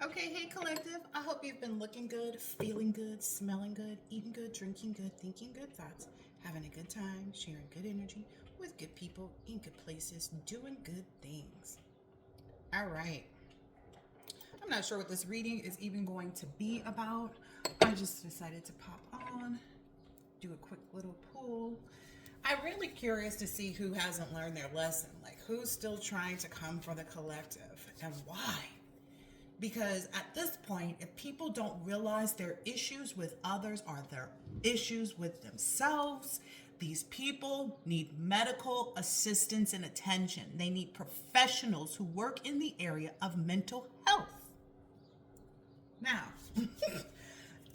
Okay, hey collective. I hope you've been looking good, feeling good, smelling good, eating good, drinking good, thinking good thoughts, having a good time, sharing good energy with good people in good places, doing good things. All right. I'm not sure what this reading is even going to be about. I just decided to pop on, do a quick little pull. I'm really curious to see who hasn't learned their lesson, like who's still trying to come for the collective and why. Because at this point, if people don't realize their issues with others are their issues with themselves, these people need medical assistance and attention. They need professionals who work in the area of mental health. Now,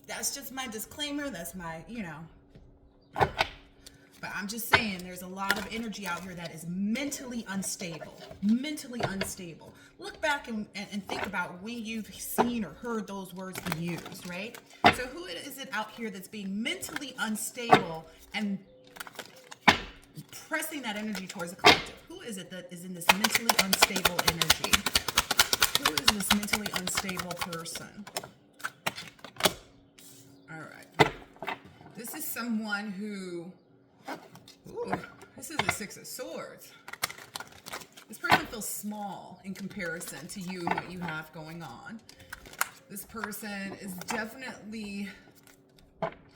that's just my disclaimer. That's my. But I'm just saying there's a lot of energy out here that is mentally unstable. Mentally unstable. Look back and think about when you've seen or heard those words be used, right? So who is it out here that's being mentally unstable and pressing that energy towards the collective? Who is it that is in this mentally unstable energy? Who is this mentally unstable person? All right. This is someone who... Ooh, this is the Six of Swords. This person feels small in comparison to you and what you have going on. This person is definitely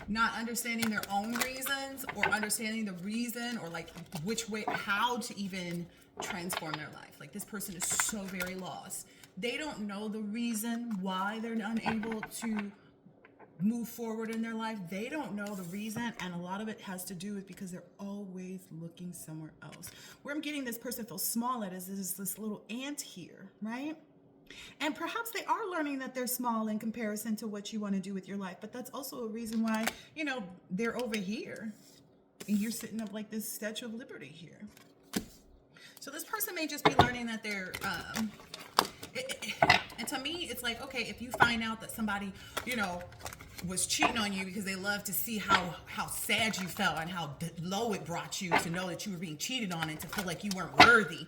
not understanding their own reasons or understanding the reason or like which way, how to even transform their life. Like this person is so very lost. They don't know the reason why they're unable to move forward in their life. They don't know the reason, and a lot of it has to do with because they're always looking somewhere else. Where I'm getting this person feels small at is this little ant here, right? And perhaps they are learning that they're small in comparison to what you want to do with your life, but that's also a reason why, they're over here and you're sitting up like this Statue of Liberty here. So this person may just be learning that they're and to me it's like, okay, if you find out that somebody was cheating on you because they love to see how sad you felt and how low it brought you to know that you were being cheated on and to feel like you weren't worthy.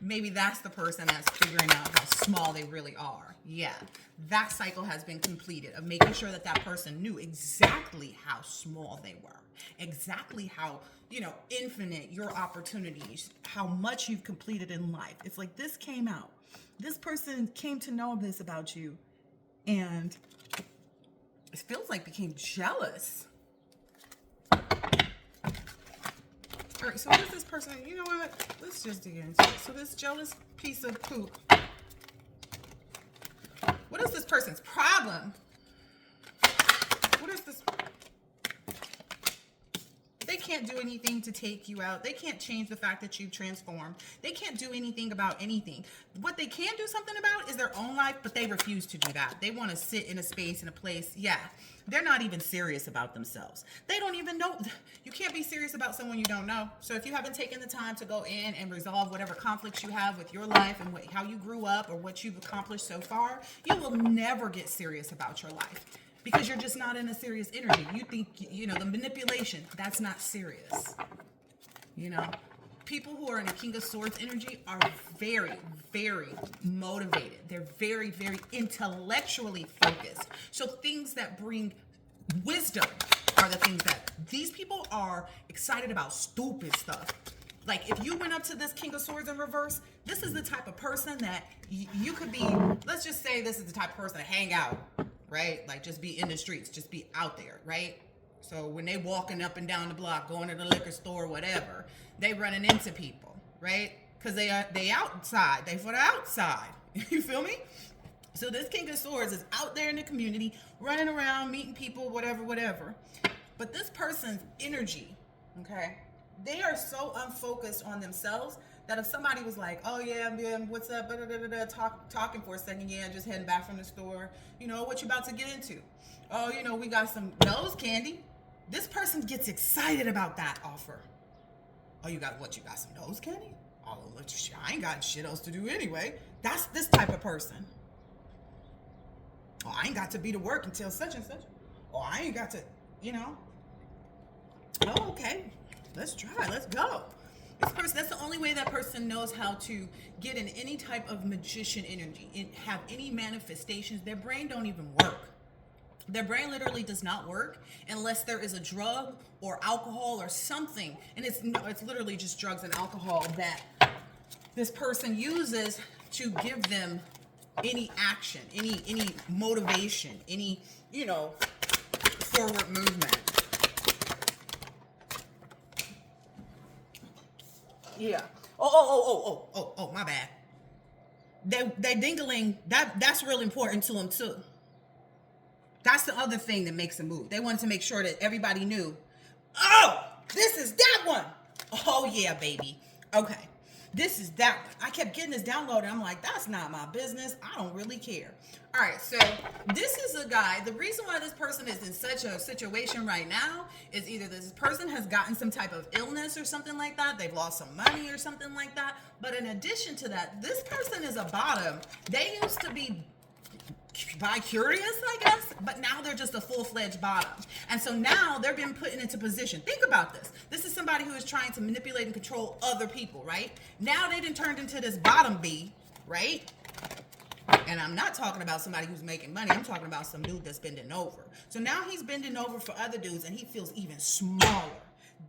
Maybe that's the person that's figuring out how small they really are. Yeah, that cycle has been completed of making sure that that person knew exactly how small they were, exactly how, infinite your opportunities, how much you've completed in life. It's like this came out. This person came to know this about you and it feels like became jealous. All right, so what is this person? You know what? Let's just dig into it. So this jealous piece of poop. What is this person's problem? What is this? They can't do anything to take you out. They can't change the fact that you've transformed. They can't do anything about anything. What they can do something about is their own life, but they refuse to do that. They want to sit in a space, in a place. Yeah, they're not even serious about themselves. They don't even know. You can't be serious about someone you don't know. So if you haven't taken the time to go in and resolve whatever conflicts you have with your life and how you grew up or what you've accomplished so far, you will never get serious about your life. Because you're just not in a serious energy. You think, the manipulation, that's not serious. People who are in a King of Swords energy are very, very motivated. They're very, very intellectually focused. So things that bring wisdom are the things that these people are excited about. Stupid stuff. Like if you went up to this King of Swords in reverse, this is the type of person that you could be, let's just say this is the type of person to hang out. Right? Like just be in the streets, just be out there, right? So when they walking up and down the block, going to the liquor store, whatever, they running into people, right? Because they outside, they for the outside. You feel me? So this King of Swords is out there in the community, running around, meeting people, whatever. But this person's energy, okay, they are so unfocused on themselves that if somebody was like, oh yeah, what's up, talking for a second, yeah, just heading back from the store, what you about to get into? Oh, we got some nose candy. This person gets excited about that offer. Oh, you got some nose candy? Oh, I ain't got shit else to do anyway. That's this type of person. Oh, I ain't got to be to work until such and such. Oh, I ain't got to, Oh, okay. Let's try. Let's go. This person, that's the only way that person knows how to get in any type of magician energy and have any manifestations. Their brain don't even work. Their brain literally does not work unless there is a drug or alcohol or something. And it's literally just drugs and alcohol that this person uses to give them any action, any motivation, any, forward movement. Yeah. Oh, my bad. They dingling, that's real important to them too. That's the other thing that makes them move. They wanted to make sure that everybody knew, oh, this is that one. Oh yeah, baby. Okay. This is that one. I kept getting this download and I'm like, that's not my business. I don't really care. All right, so this is a guy. The reason why this person is in such a situation right now is either this person has gotten some type of illness or something like that. They've lost some money or something like that. But in addition to that, this person is a bottom. They used to be bi-curious, I guess, but now they're just a full-fledged bottom. And so now they're being put into position. Think about this. This is somebody who is trying to manipulate and control other people, right? Now they done turned into this bottom B, right? And I'm not talking about somebody who's making money. I'm talking about some dude that's bending over. So now he's bending over for other dudes and he feels even smaller.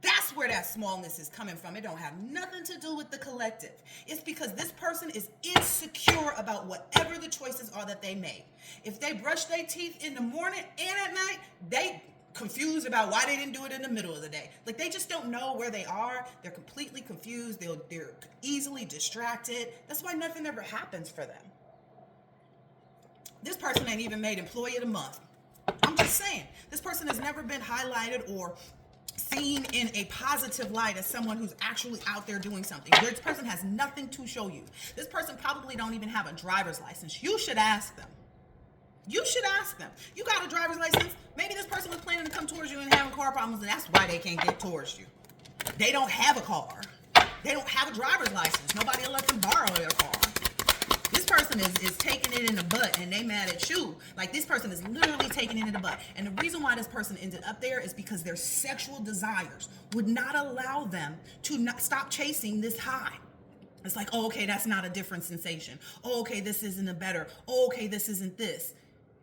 That's where that smallness is coming from. It don't have nothing to do with the collective. It's because this person is insecure about whatever the choices are that they make. If they brush their teeth in the morning and at night, they confused about why they didn't do it in the middle of the day. Like they just don't know where they are. They're completely confused. They're easily distracted. That's why nothing ever happens for them. This person ain't even made employee of the month. I'm just saying, this person has never been highlighted or seen in a positive light as someone who's actually out there doing something. This person has nothing to show you. This person probably don't even have a driver's license. You should ask them. You should ask them. You got a driver's license? Maybe this person was planning to come towards you and having car problems, and that's why they can't get towards you. They don't have a car. They don't have a driver's license. Nobody will let them borrow their car. This person is taking it in the butt and they mad at you. Like this person is literally taking it in the butt. And the reason why this person ended up there is because their sexual desires would not allow them to not stop chasing this high. It's like, oh, okay, that's not a different sensation. Oh, okay, this isn't a better. Oh, okay, this isn't this.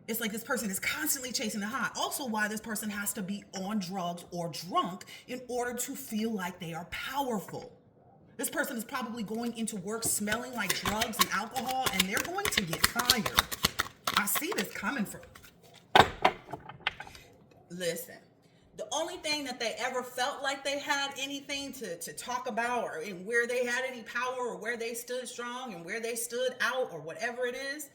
It's like this person is constantly chasing the high. Also why this person has to be on drugs or drunk in order to feel like they are powerful. This person is probably going into work smelling like drugs and alcohol, and they're going to get fired. I see this coming from. Listen, the only thing that they ever felt like they had anything to talk about or in where they had any power or where they stood strong and where they stood out or whatever it is,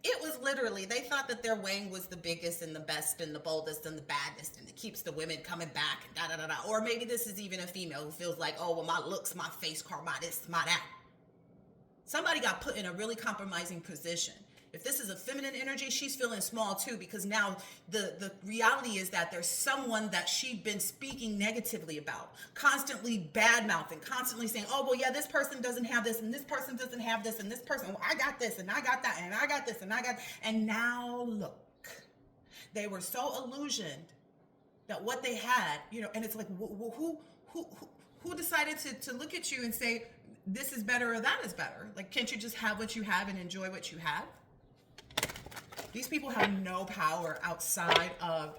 it was literally, they thought that their wing was the biggest and the best and the boldest and the baddest and it keeps the women coming back, da-da-da-da. Or maybe this is even a female who feels like, oh, well, my looks, my face card, my this, my that. Somebody got put in a really compromising position. If this is a feminine energy, she's feeling small too, because now the reality is that there's someone that she'd been speaking negatively about, constantly bad-mouthing, constantly saying, oh, well, yeah, this person doesn't have this, and this person doesn't have this, and this person, well, I got this, and I got that, and I got this, and I got, and now look, they were so illusioned that what they had, and it's like, who decided to look at you and say, this is better or that is better? Like, can't you just have what you have and enjoy what you have? These people have no power outside of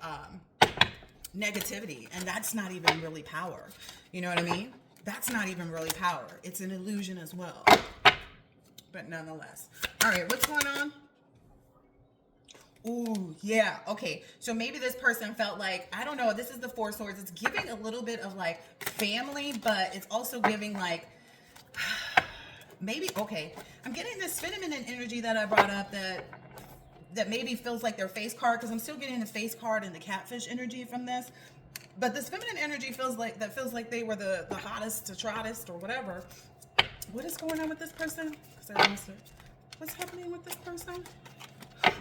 negativity, and that's not even really power. You know what I mean? That's not even really power. It's an illusion as well. But nonetheless. All right, what's going on? Ooh, yeah. Okay, so maybe this person felt like, I don't know, this is the Four of Swords. It's giving a little bit of like family, but it's also giving like, maybe, okay, I'm getting this feminine energy that I brought up that maybe feels like their face card, because I'm still getting the face card and the catfish energy from this. But this feminine energy feels like they were the hottest to trottest or whatever. What is going on with this person? What's happening with this person?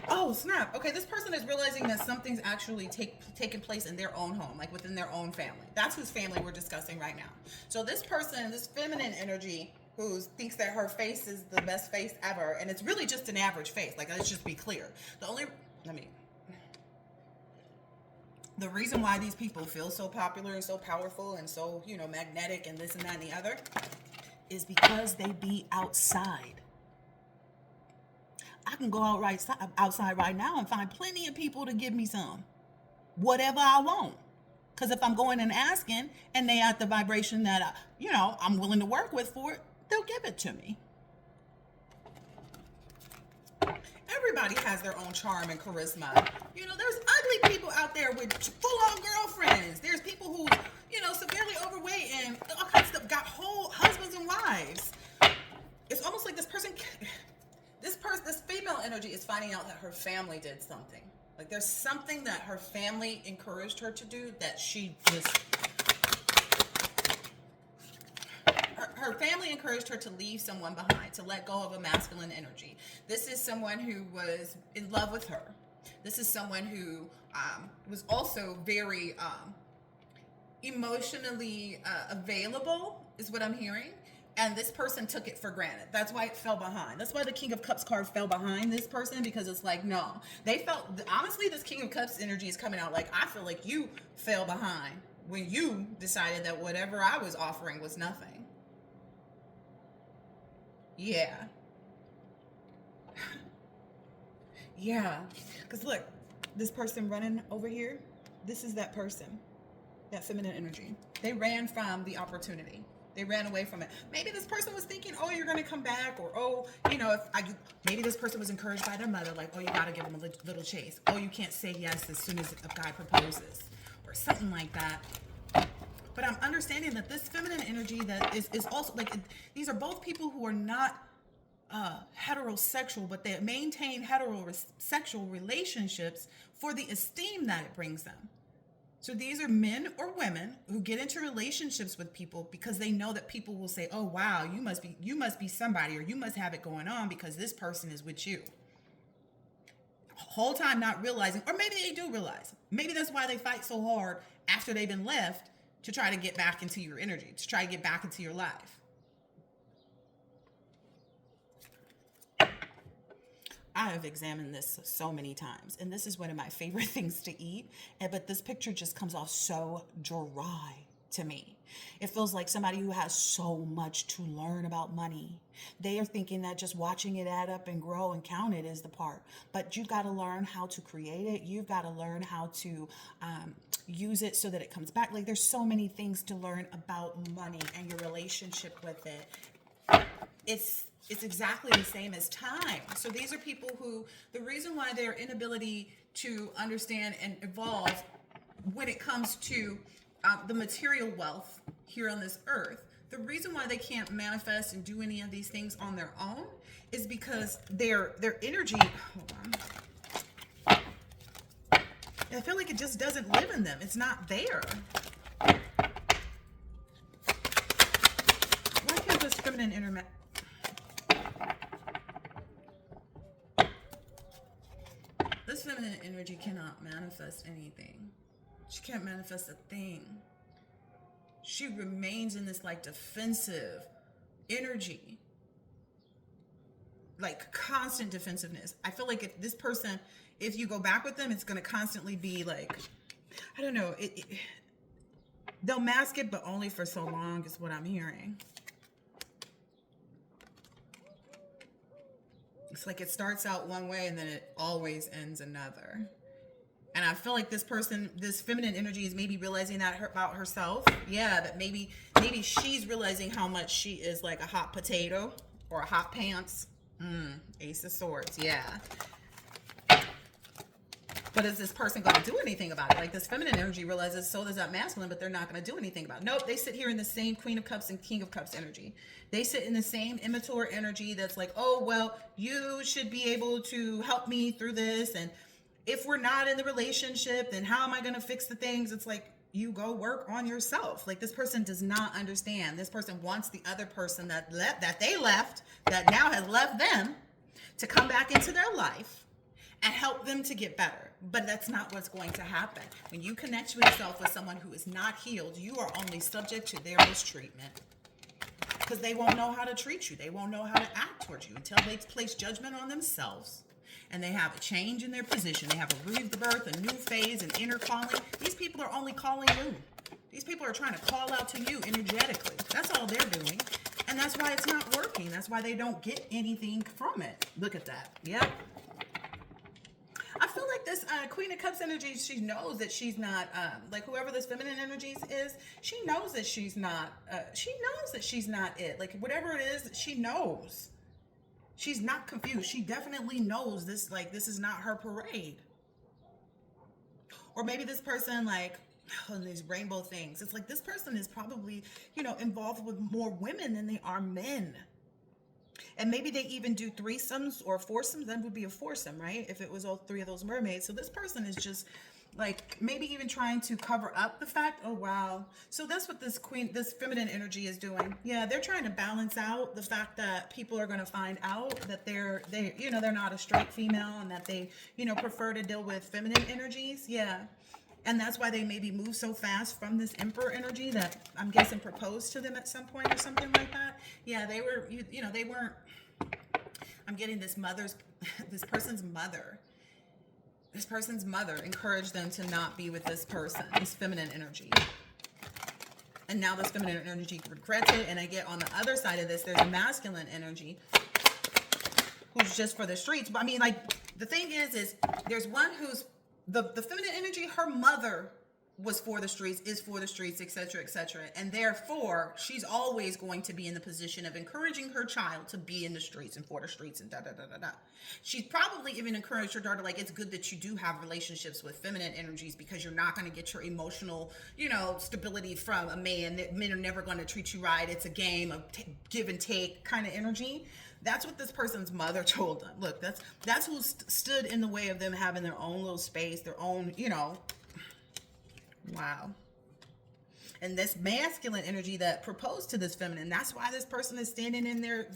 Oh, snap. Okay, this person is realizing that something's actually taking place in their own home, like within their own family. That's whose family we're discussing right now. So this person, this feminine energy, who thinks that her face is the best face ever, and it's really just an The reason why these people feel so popular and so powerful and so, magnetic and this and that and the other is because they be outside. I can go outside right now and find plenty of people to give me some, whatever I want. Because if I'm going and asking and they at the vibration that, I'm willing to work with for it, they'll give it to me. Everybody has their own charm and charisma. There's ugly people out there with full-on girlfriends. There's people who, severely overweight and all kinds of stuff, got whole husbands and wives. It's almost like this female energy is finding out that her family did something. Like there's something that her family encouraged her to do that she just... Her family encouraged her to leave someone behind, to let go of a masculine energy. This is someone who was in love with her. This is someone who was also very emotionally available, is what I'm hearing. And this person took it for granted. That's why it fell behind. That's why the King of Cups card fell behind this person, because it's like, no. They felt, honestly, this King of Cups energy is coming out like, I feel like you fell behind when you decided that whatever I was offering was nothing. Yeah. Yeah. Because look, this person running over here, this is that person, that feminine energy. They ran from the opportunity. They ran away from it. Maybe this person was thinking, oh, you're going to come back. Or, maybe this person was encouraged by their mother, like, oh, you got to give them a little chase. Oh, you can't say yes as soon as a guy proposes. Or something like that. But I'm understanding that this feminine energy that is also, like, these are both people who are not heterosexual, but they maintain heterosexual relationships for the esteem that it brings them. So these are men or women who get into relationships with people because they know that people will say, oh, wow, you must be somebody, or you must have it going on because this person is with you. Whole time not realizing, or maybe they do realize. Maybe that's why they fight so hard after they've been left, to try to get back into your energy, to try to get back into your life. I have examined this so many times, and this is one of my favorite things to eat, but this picture just comes off so dry to me. It feels like somebody who has so much to learn about money. They are thinking that just watching it add up and grow and count it is the part, but you've got to learn how to create it. You've got to learn how to use it so that it comes back. Like, there's so many things to learn about money and your relationship with it. It's exactly the same as time. So these are people who, the reason why their inability to understand and evolve when it comes to the material wealth here on this earth, the reason why they can't manifest and do any of these things on their own is because their energy, hold on, I feel like it just doesn't live in them. It's not there. Why can't this feminine This feminine energy cannot manifest anything. She can't manifest a thing. She remains in this like defensive energy, like constant defensiveness. I feel like if this person, if you go back with them, it's going to constantly be like, I don't know, they'll mask it, but only for so long is what I'm hearing. It's like it starts out one way and then it always ends another. And I feel like this person, this feminine energy is maybe realizing that about herself. Yeah, that maybe she's realizing how much she is like a hot potato or a hot pants. Ace of Swords, yeah. But is this person going to do anything about it? Like, this feminine energy realizes so does that masculine, but they're not going to do anything about it. Nope, they sit here in the same Queen of Cups and King of Cups energy. They sit in the same immature energy that's like, oh, well, you should be able to help me through this. And if we're not in the relationship, then how am I going to fix the things? It's like, you go work on yourself. Like, this person does not understand. This person wants the other person that they left, that now has left them, to come back into their life and help them to get better. But that's not what's going to happen. When you connect yourself with someone who is not healed, you are only subject to their mistreatment. Because they won't know how to treat you. They won't know how to act towards you until they place judgment on themselves. and they have a change in their position. They have a rebirth, a new phase, an inner calling. These people are only calling you. These people are trying to call out to you energetically. That's all they're doing. And that's why it's not working. That's why they don't get anything from it. Look at that. Yep. I feel like this Queen of Cups energy, she knows that she's not, like whoever this feminine energies is, she knows that she's not, it. Like whatever it is, she knows. She's not confused. She definitely knows this, like this is not her parade. Or maybe this person, like, oh, these rainbow things. It's like this person is probably, involved with more women than they are men. And maybe they even do threesomes or foursomes. That would be a foursome, right? If it was all three of those mermaids. So this person is just like maybe even trying to cover up the fact. Oh, wow. So that's what this feminine energy is doing. Yeah, they're trying to balance out the fact that people are going to find out that they're not a straight female and that they, prefer to deal with feminine energies. Yeah. And that's why they maybe move so fast from this emperor energy that I'm guessing proposed to them at some point or something like that. Yeah, they were, they weren't, I'm getting this person's mother encouraged them to not be with this person, this feminine energy. And now this feminine energy regrets it. And I get on the other side of this, there's a masculine energy who's just for the streets. But I mean, like, the thing is there's one who's, the feminine energy, her mother was for the streets, is for the streets, etc., etc. And therefore, she's always going to be in the position of encouraging her child to be in the streets and for the streets and da-da-da-da-da. She's probably even encouraged her daughter, like, it's good that you do have relationships with feminine energies because you're not going to get your emotional, stability from a man. Men are never going to treat you right. It's a game of give and take kind of energy. That's what this person's mother told them. Look, that's who stood in the way of them having their own little space, their own, wow. And this masculine energy that proposed to this feminine, that's why this person is standing in this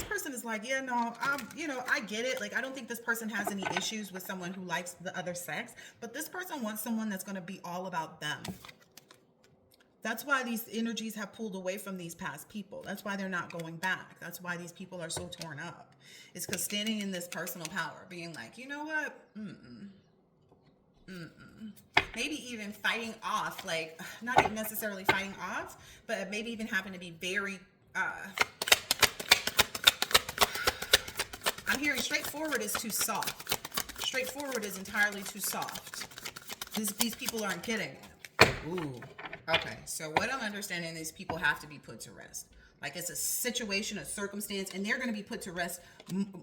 person is like, I get it. Like, I don't think this person has any issues with someone who likes the other sex, but this person wants someone that's going to be all about them. That's why these energies have pulled away from these past people. That's why they're not going back. That's why these people are so torn up. It's because standing in this personal power, being like, you know what? Maybe even fighting off, like, not even necessarily fighting off, but maybe even having to be very, I'm hearing straightforward is too soft. Straightforward is entirely too soft. These people aren't getting it. Ooh. Okay, so what I'm understanding, these people have to be put to rest. Like, it's a situation, a circumstance, and they're going to be put to rest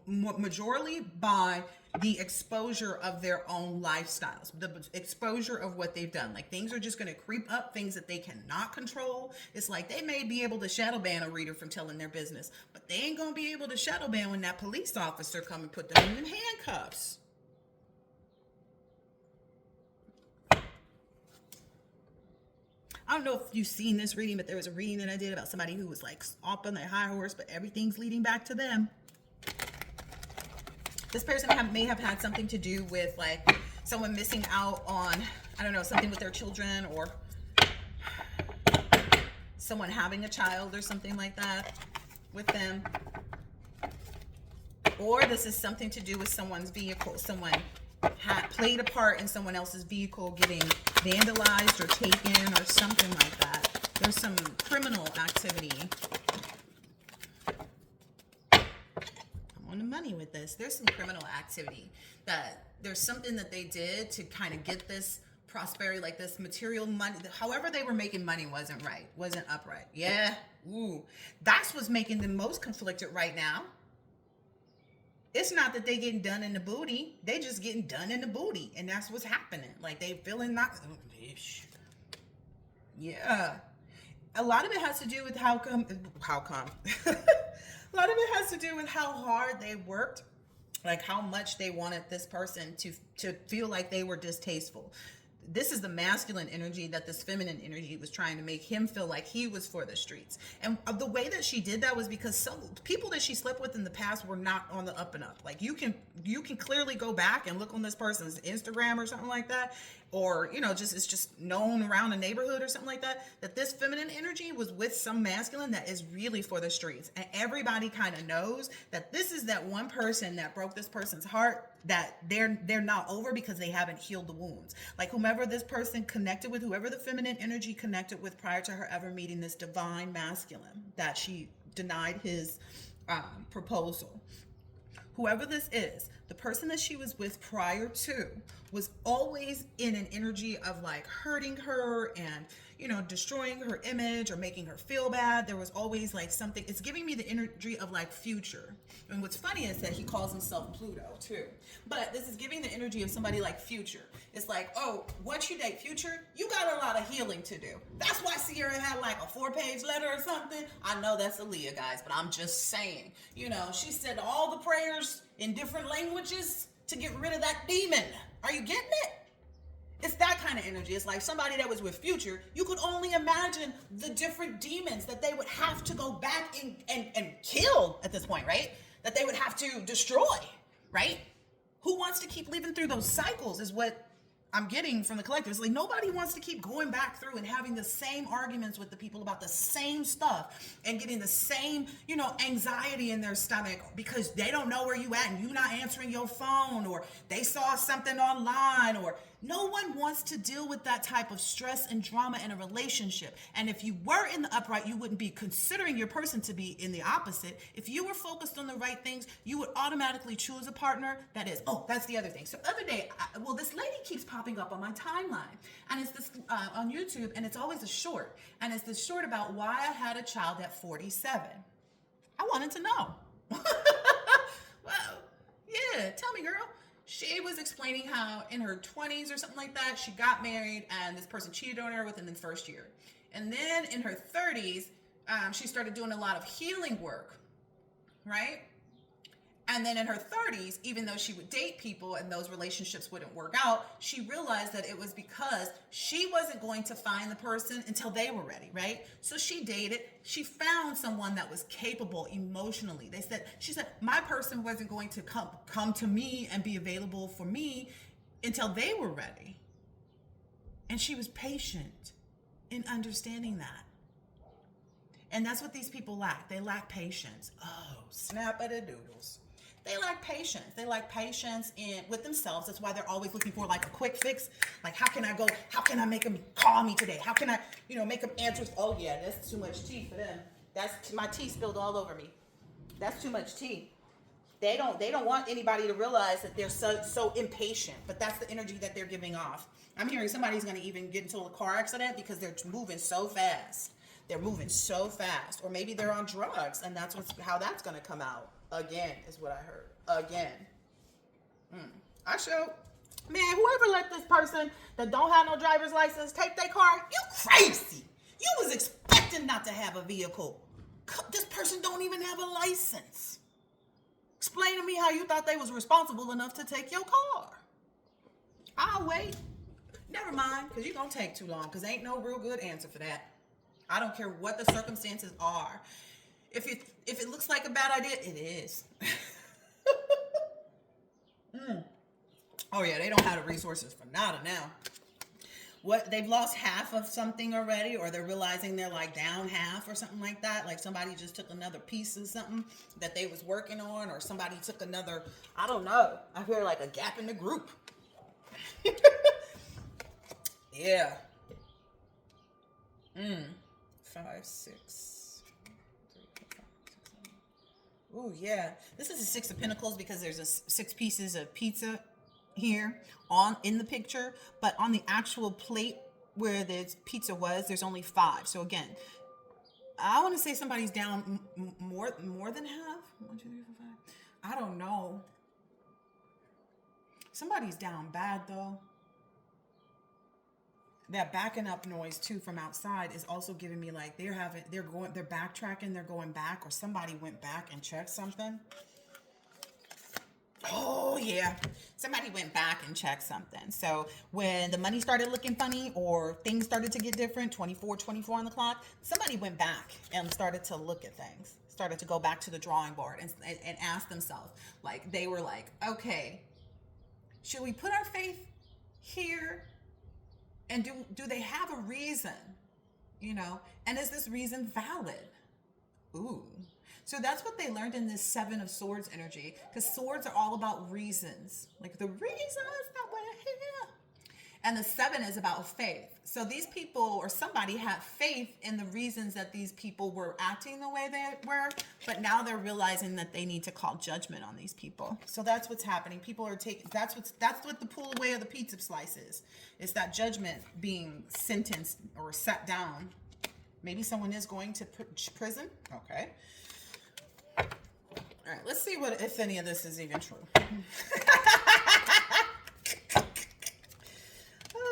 majorly by the exposure of their own lifestyles, the exposure of what they've done. Like, things are just going to creep up, things that they cannot control. It's like they may be able to shadow ban a reader from telling their business, but they ain't going to be able to shadow ban when that police officer come and put them in handcuffs. I don't know if you've seen this reading, but there was a reading that I did about somebody who was like up on their high horse, but everything's leading back to them. This person may have had something to do with like someone missing out on, I don't know, something with their children, or someone having a child or something like that with them. Or this is something to do with someone's vehicle. Someone had played a part in someone else's vehicle getting vandalized or taken or something like that. There's some criminal activity. I'm on the money with this. There's some criminal activity that there's something that they did to kind of get this prosperity, like this material money. However they were making money wasn't right, wasn't upright. Yeah. Ooh, that's what's making them most conflicted right now. It's not that they getting done in the booty. They just getting done in the booty. And that's what's happening. Like, they feeling not... Yeah. A lot of it has to do with how come... A lot of it has to do with how hard they worked. Like, how much they wanted this person to feel like they were distasteful. This is the masculine energy that this feminine energy was trying to make him feel like he was for the streets. And the way that she did that was because some people that she slept with in the past were not on the up and up. Like you can clearly go back and look on this person's Instagram or something like that, or just it's just known around the neighborhood or something like that, that this feminine energy was with some masculine that is really for the streets. And everybody kind of knows that this is that one person that broke this person's heart, that they're not over because they haven't healed the wounds. Like whomever this person connected with, whoever the feminine energy connected with prior to her ever meeting this divine masculine that she denied his proposal. Whoever this is, the person that she was with prior to was always in an energy of like hurting her and, destroying her image or making her feel bad. There was always like something, it's giving me the energy of like future. And what's funny is that he calls himself Pluto too. But this is giving the energy of somebody like future. It's like, oh, once you date future, you got a lot of healing to do. That's why Sierra had like a 4-page letter or something. I know that's Aaliyah, guys, but I'm just saying, she said all the prayers in different languages to get rid of that demon. Are you getting it? It's that kind of energy. It's like somebody that was with future, you could only imagine the different demons that they would have to go back and kill at this point, right? That they would have to destroy, right? Who wants to keep living through those cycles is what I'm getting from the collective. It's like nobody wants to keep going back through and having the same arguments with the people about the same stuff and getting the same, anxiety in their stomach because they don't know where you at and you not answering your phone, or they saw something online, or no one wants to deal with that type of stress and drama in a relationship. And if you were in the upright, you wouldn't be considering your person to be in the opposite. If you were focused on the right things, you would automatically choose a partner that is, that's the other thing. So other day, this lady keeps popping up on my timeline, and it's this on YouTube, and it's always a short, and it's this short about why I had a child at 47. I wanted to know. Well, yeah, tell me, girl. She was explaining how in her 20s or something like that, she got married and this person cheated on her within the first year. And then in her 30s, she started doing a lot of healing work, right? And then in her 30s, even though she would date people and those relationships wouldn't work out, she realized that it was because she wasn't going to find the person until they were ready, right? So she dated, she found someone that was capable emotionally. She said, my person wasn't going to come to me and be available for me until they were ready. And she was patient in understanding that. And that's what these people lack. They lack patience. Oh, snap at the doodles. They lack patience. They lack patience with themselves. That's why they're always looking for like a quick fix. Like, how can I make them call me today? How can I, make them answer? Oh yeah, that's too much tea for them. That's my tea spilled all over me. That's too much tea. They don't want anybody to realize that they're so impatient, but that's the energy that they're giving off. I'm hearing somebody's going to even get into a car accident because they're moving so fast. They're moving so fast. Or maybe they're on drugs, and that's how that's going to come out. Again, is what I heard. Again. Man, whoever let this person that don't have no driver's license take their car, you crazy. You was expecting not to have a vehicle. This person don't even have a license. Explain to me how you thought they was responsible enough to take your car. I'll wait. Never mind, because you're going to take too long, because ain't no real good answer for that. I don't care what the circumstances are. If it looks like a bad idea, it is. Oh yeah, they don't have the resources for nada now. What, they've lost half of something already, or they're realizing they're like down half or something like that. Like somebody just took another piece of something that they was working on, or somebody took another, I don't know. I feel like a gap in the group. Yeah. 5, 6. Oh yeah, this is a 6 of Pentacles because there's 6 pieces of pizza here in the picture, but on the actual plate where the pizza was, there's only 5. So again, I want to say somebody's down more than half. 1, 2, 3, 4, 5. I don't know. Somebody's down bad though. That backing up noise too from outside is also giving me like they're backtracking, they're going back, or somebody went back and checked something. Oh, yeah. Somebody went back and checked something. So when the money started looking funny or things started to get different, 24 on the clock, somebody went back and started to look at things, started to go back to the drawing board and ask themselves, like, they were like, okay, should we put our faith here? And do they have a reason? You know, and is this reason valid? Ooh. So that's what they learned in this Seven of Swords energy, because swords are all about reasons, like the reasons that we're here. And the seven is about faith. So these people or somebody had faith in the reasons that these people were acting the way they were, but now they're realizing that they need to call judgment on these people. So that's what's happening. People are taking, that's what the pull away of the pizza slice is. It's that judgment being sentenced or set down. Maybe someone is going to prison. Okay. All right, let's see what, if any of this is even true.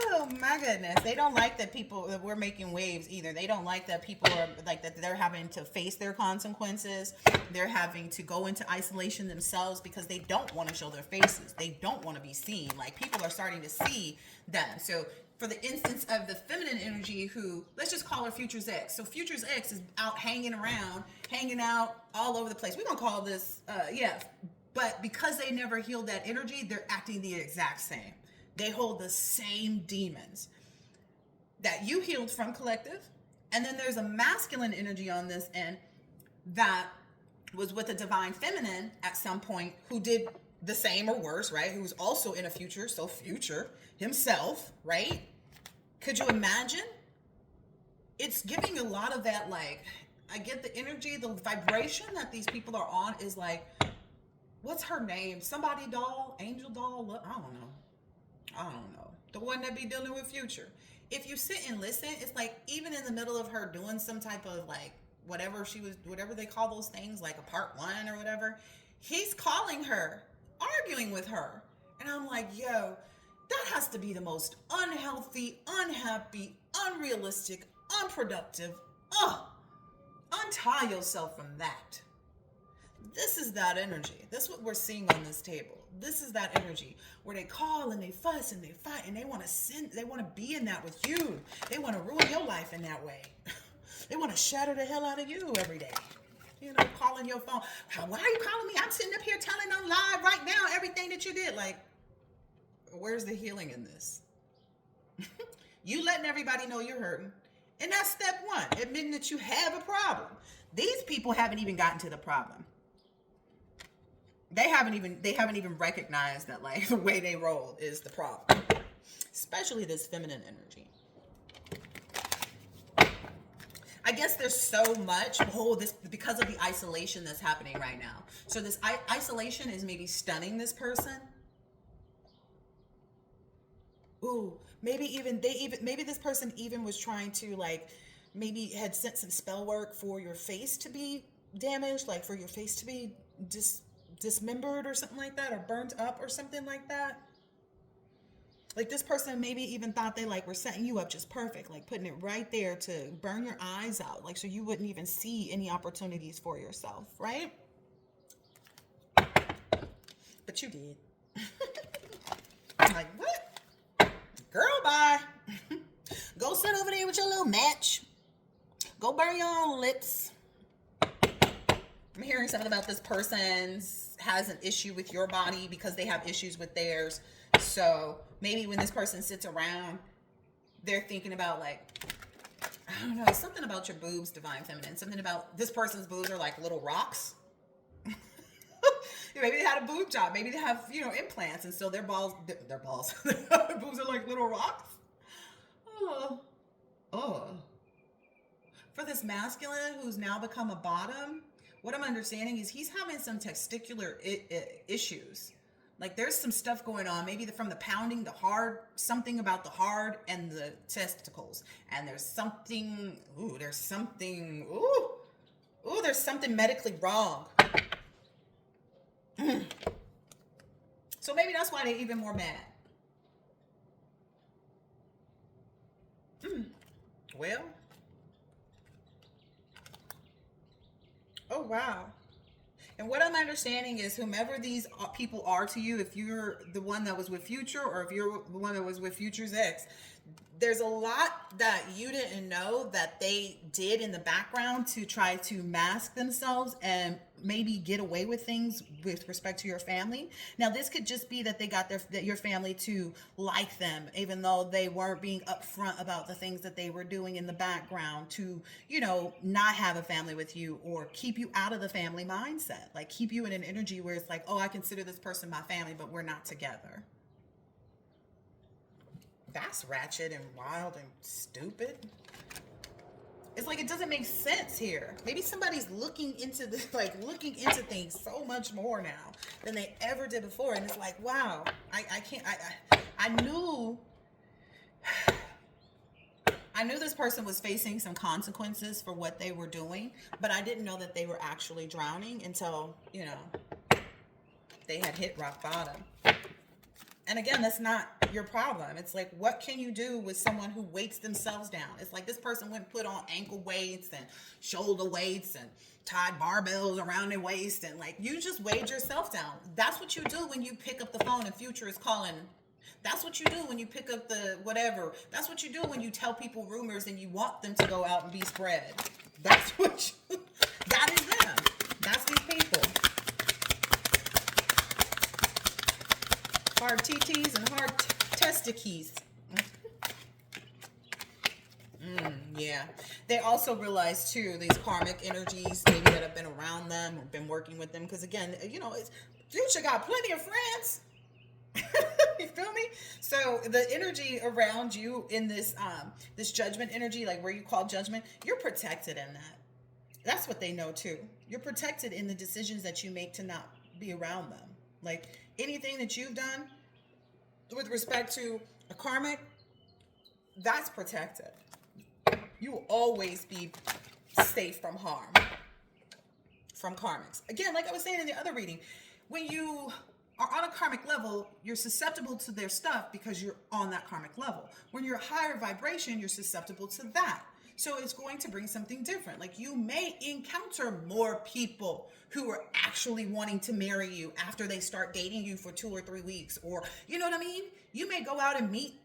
Oh my goodness. They don't like that people, that we're making waves either. They don't like that people are like that they're having to face their consequences. They're having to go into isolation themselves because they don't want to show their faces. They don't want to be seen. Like, people are starting to see them. So for the instance of the feminine energy, who, let's just call her Future's Ex. So Future's Ex is out hanging around, hanging out all over the place. We're going to call this, but because they never healed that energy, they're acting the exact same. They hold the same demons that you healed from, collective. And then there's a masculine energy on this end that was with a divine feminine at some point who did the same or worse, right? Who was also in a future, so Future himself, right? Could you imagine? It's giving a lot of that, like, I get the energy, the vibration that these people are on is like, what's her name? Somebody doll? Angel doll? I don't know. The one that be dealing with Future. If you sit and listen, it's like, even in the middle of her doing some type of, like, whatever they call those things, like a part one or whatever, he's calling her, arguing with her. And I'm like, yo, that has to be the most unhealthy, unhappy, unrealistic, unproductive. Untie yourself from that. This is that energy. That's what we're seeing on this table. This is that energy where they call and they fuss and they fight and they want to be in that with you. They want to ruin your life in that way. They want to shatter the hell out of you every day. You know, calling your phone. Why are you calling me? I'm sitting up here telling them live right now everything that you did. Like, where's the healing in this? You letting everybody know you're hurting. And that's step one, admitting that you have a problem. These people haven't even gotten to the problem. They haven't even recognized that, like, the way they roll is the problem. Especially this feminine energy. I guess there's so much, this because of the isolation that's happening right now. So this isolation is maybe stunning this person. Ooh, maybe this person even was trying to, like, maybe had sent some spell work for your face to be damaged, like for your face to be dismembered or something like that, or burnt up or something like that. Like, this person maybe even thought they, like, were setting you up just perfect, like putting it right there to burn your eyes out, like, so you wouldn't even see any opportunities for yourself, right? But you did. I'm like, what? Girl, bye. Go sit over there with your little match. Go burn your own lips. I'm hearing something about this person has an issue with your body because they have issues with theirs. So maybe when this person sits around, they're thinking about, like, I don't know, something about your boobs, divine feminine. Something about this person's boobs are like little rocks. Maybe they had a boob job. Maybe they have, implants. And so their boobs are like little rocks. Oh. For this masculine who's now become a bottom, what I'm understanding is he's having some testicular issues. Like, there's some stuff going on, maybe from the pounding, the hard, something about the hard and the testicles. And there's something medically wrong. So maybe that's why they're even more mad. Well. Oh, wow. And what I'm understanding is whomever these people are to you, if you're the one that was with Future or if you're the one that was with Future's ex, there's a lot that you didn't know that they did in the background to try to mask themselves and maybe get away with things with respect to your family. Now, this could just be that they got your family to like them, even though they weren't being upfront about the things that they were doing in the background to, not have a family with you or keep you out of the family mindset. Like keep you in an energy where it's like, oh, I consider this person my family, but we're not together. That's ratchet and wild and stupid. It's like it doesn't make sense here. Maybe somebody's looking into this, looking into things so much more now than they ever did before. And it's like, wow, I can't. I knew this person was facing some consequences for what they were doing, but I didn't know that they were actually drowning until they had hit rock bottom. And again, that's not your problem. It's like, what can you do with someone who weights themselves down? It's like this person went and put on ankle weights and shoulder weights and tied barbells around their waist. And you just weighed yourself down. That's what you do when you pick up the phone and Future is calling. That's what you do when you pick up the whatever. That's what you do when you tell people rumors and you want them to go out and be spread. That's what that is them. That's these people. Hard TTs and hard testicles. Yeah. They also realize too, these karmic energies maybe that have been around them or been working with them. Because again, Future got plenty of friends. You feel me? So the energy around you in this this judgment energy, like where you call judgment, you're protected in that. That's what they know too. You're protected in the decisions that you make to not be around them. Like anything that you've done with respect to a karmic, that's protected. You will always be safe from harm from karmics. Again, like I was saying in the other reading, when you are on a karmic level, you're susceptible to their stuff because you're on that karmic level. When you're a higher vibration, you're susceptible to that. So it's going to bring something different. Like you may encounter more people who are actually wanting to marry you after they start dating you for 2 or 3 weeks. Or, you know what I mean? You may go out and meet,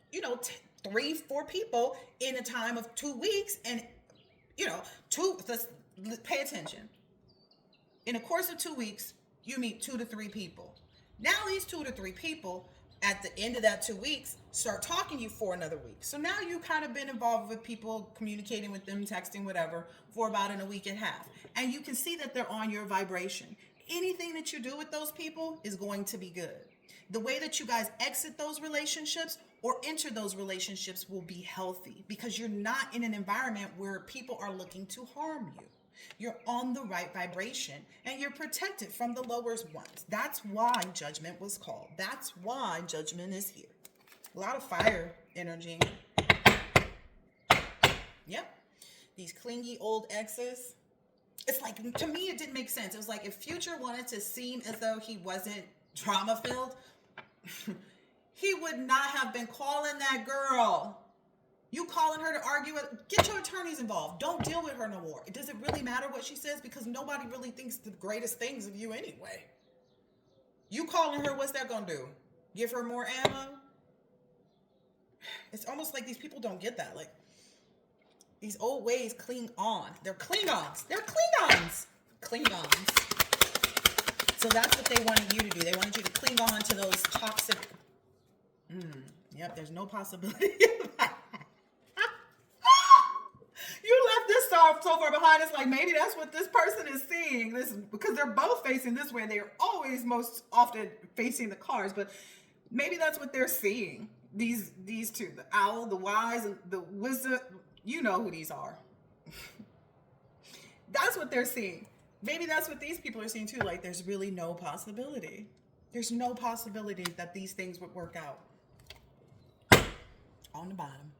3, 4 people in a time of 2 weeks. And, let's pay attention. In the course of 2 weeks, you meet 2 to 3 people. Now these 2 to 3 people at the end of that 2 weeks start talking to you for another week. So now you kind of been involved with people, communicating with them, texting, whatever, for about a week and a half. And you can see that they're on your vibration. Anything that you do with those people is going to be good. The way that you guys exit those relationships or enter those relationships will be healthy because you're not in an environment where people are looking to harm you. You're on the right vibration and you're protected from the lower ones. That's why judgment was called. That's why judgment is here. A lot of fire energy. Yep. These clingy old exes. It's like, to me, it didn't make sense. It was like if Future wanted to seem as though he wasn't drama filled, he would not have been calling that girl. You calling her to argue with, get your attorneys involved. Don't deal with her no more. Does it really matter what she says? Because nobody really thinks the greatest things of you anyway. You calling her, what's that going to do? Give her more ammo? It's almost like these people don't get that. Like, these old ways cling on. They're Klingons. They're Klingons. Klingons. So that's what they wanted you to do. They wanted you to cling on to those toxic. Yep, there's no possibility of that. You left this so far behind. It's like maybe that's what this person is seeing. This because they're both facing this way. They're always most often facing the cars, but maybe that's what they're seeing. These two, the owl, the wise, and the wisdom. You know who these are. That's what they're seeing. Maybe that's what these people are seeing too. Like there's really no possibility. There's no possibility that these things would work out. On the bottom.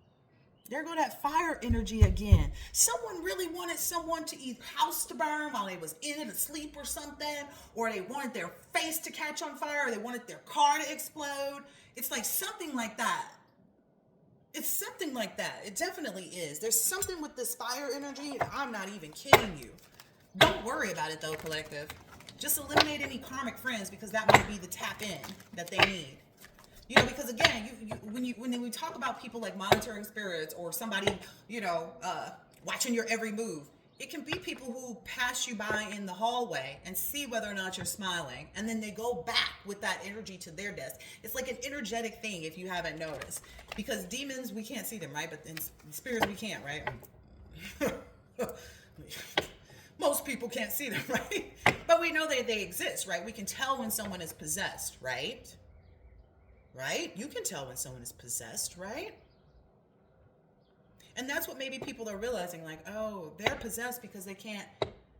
There go that fire energy again. Someone really wanted someone to either house to burn while they was in it asleep or something, or they wanted their face to catch on fire, or they wanted their car to explode. It's like something like that. It's something like that. It definitely is. There's something with this fire energy. I'm not even kidding you. Don't worry about it though, collective. Just eliminate any karmic friends, because that might be the tap in that they need. You know, because again, when we talk about people like monitoring spirits, or somebody, watching your every move, it can be people who pass you by in the hallway and see whether or not you're smiling, and then they go back with that energy to their desk. It's like an energetic thing, if you haven't noticed. Because demons, we can't see them, right? But in spirits, we can, right? Most people can't see them, right? But we know that they exist, right? We can tell when someone is possessed, right? Right? You can tell when someone is possessed, right? And that's what maybe people are realizing, like, oh, they're possessed because they can't.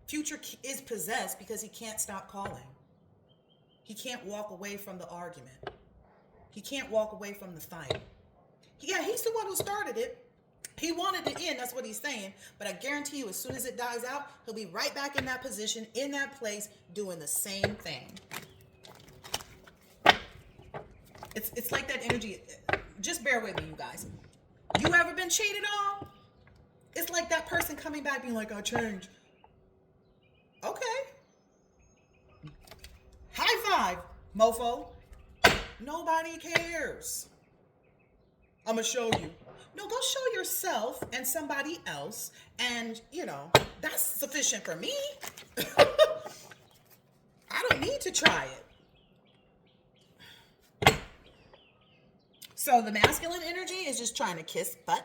Future is possessed because he can't stop calling. He can't walk away from the argument. He can't walk away from the fight. Yeah, he's the one who started it. He wanted to end, that's what he's saying. But I guarantee you, as soon as it dies out, he'll be right back in that position, in that place, doing the same thing. It's like that energy. Just bear with me, you guys. You ever been cheated on? It's like that person coming back being like, I changed. Okay. High five, mofo. Nobody cares. I'm going to show you. No, go show yourself and somebody else. And, that's sufficient for me. I don't need to try it. So the masculine energy is just trying to kiss butt.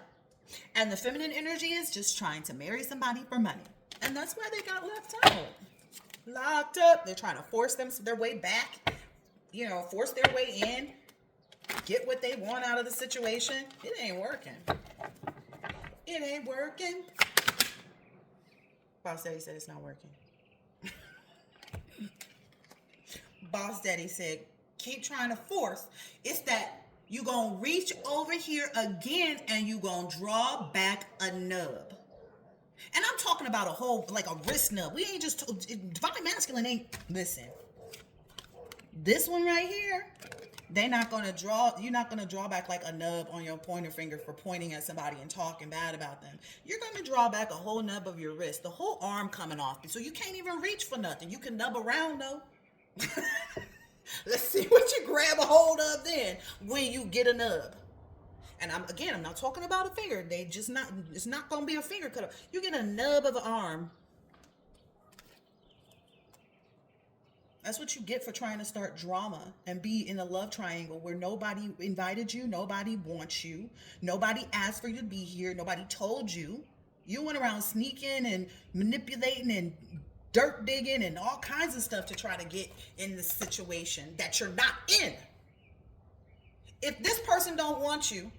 And the feminine energy is just trying to marry somebody for money. And that's why they got left out. Locked up. They're trying to force their way back. Force their way in. Get what they want out of the situation. It ain't working. It ain't working. Boss Daddy said it's not working. Boss Daddy said, keep trying to force. It's that you gonna reach over here again and you gonna draw back a nub. And I'm talking about a whole, like a wrist nub. We ain't just, divine masculine ain't, listen. This one right here, you're not going to draw back like a nub on your pointer finger for pointing at somebody and talking bad about them. You're going to draw back a whole nub of your wrist, the whole arm coming off. So you can't even reach for nothing. You can nub around though. Let's see what you grab a hold of then when you get a nub. And I'm not talking about a finger. It's not going to be a finger cut off. You get a nub of an arm. That's what you get for trying to start drama and be in a love triangle where nobody invited you, nobody wants you, nobody asked for you to be here, nobody told you. You went around sneaking and manipulating and dirt digging and all kinds of stuff to try to get in the situation that you're not in. If this person don't want you,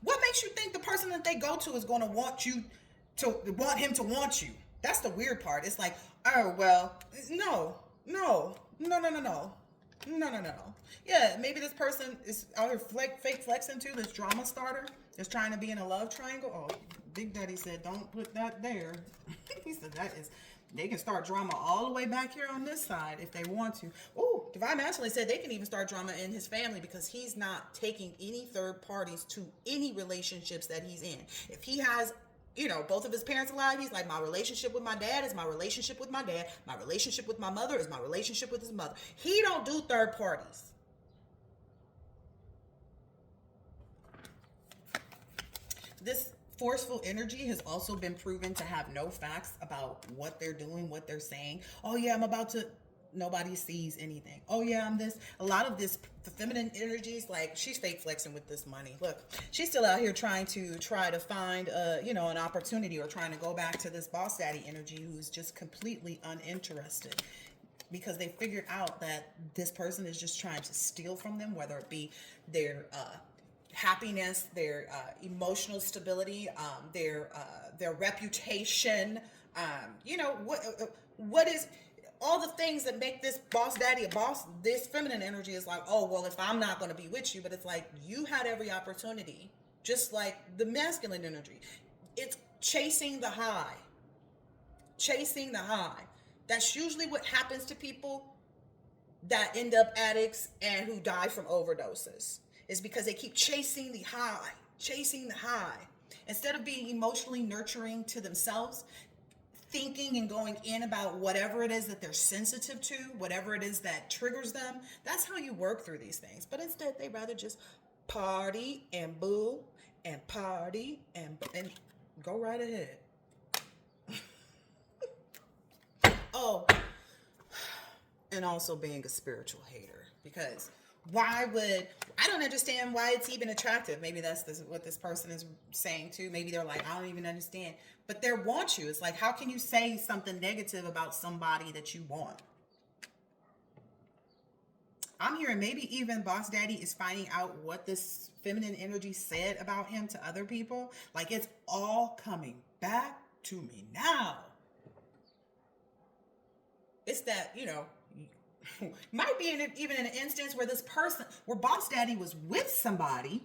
what makes you think the person that they go to is going to want him to want you? That's the weird part. It's like, oh, well, no. Yeah, maybe this person is out here fake flexing too, this drama starter is trying to be in a love triangle. Oh, Big Daddy said, don't put that there. He said they can start drama all the way back here on this side if they want to. Oh, Divine Masculine said they can even start drama in his family because he's not taking any third parties to any relationships that he's in. If he has both of his parents alive, he's like, my relationship with my dad is my relationship with my dad. My relationship with my mother is my relationship with his mother. He don't do third parties. This forceful energy has also been proven to have no facts about what they're doing, what they're saying. Oh yeah, nobody sees anything. Oh yeah, I'm this. A lot of this, the feminine energies, like she's fake flexing with this money. Look, she's still out here trying to find, an opportunity or trying to go back to this boss daddy energy who's just completely uninterested because they figured out that this person is just trying to steal from them, whether it be their happiness, their emotional stability, their reputation. What is all the things that make this boss daddy a boss? This feminine energy is like, oh, well, if I'm not going to be with you, but it's like you had every opportunity, just like the masculine energy. It's chasing the high. That's usually what happens to people that end up addicts and who die from overdoses. Is because they keep chasing the high. Instead of being emotionally nurturing to themselves, thinking and going in about whatever it is that they're sensitive to, whatever it is that triggers them. That's how you work through these things. But instead, they rather just party and boo and party and go right ahead. Oh, and also being a spiritual hater, because I don't understand why it's even attractive. Maybe what this person is saying too. Maybe they're like, I don't even understand, but they want you. It's like, how can you say something negative about somebody that you want? I'm hearing maybe even Boss Daddy is finding out what this feminine energy said about him to other people. Like, it's all coming back to me now. It's that, might be even in an instance where where Boss Daddy was with somebody,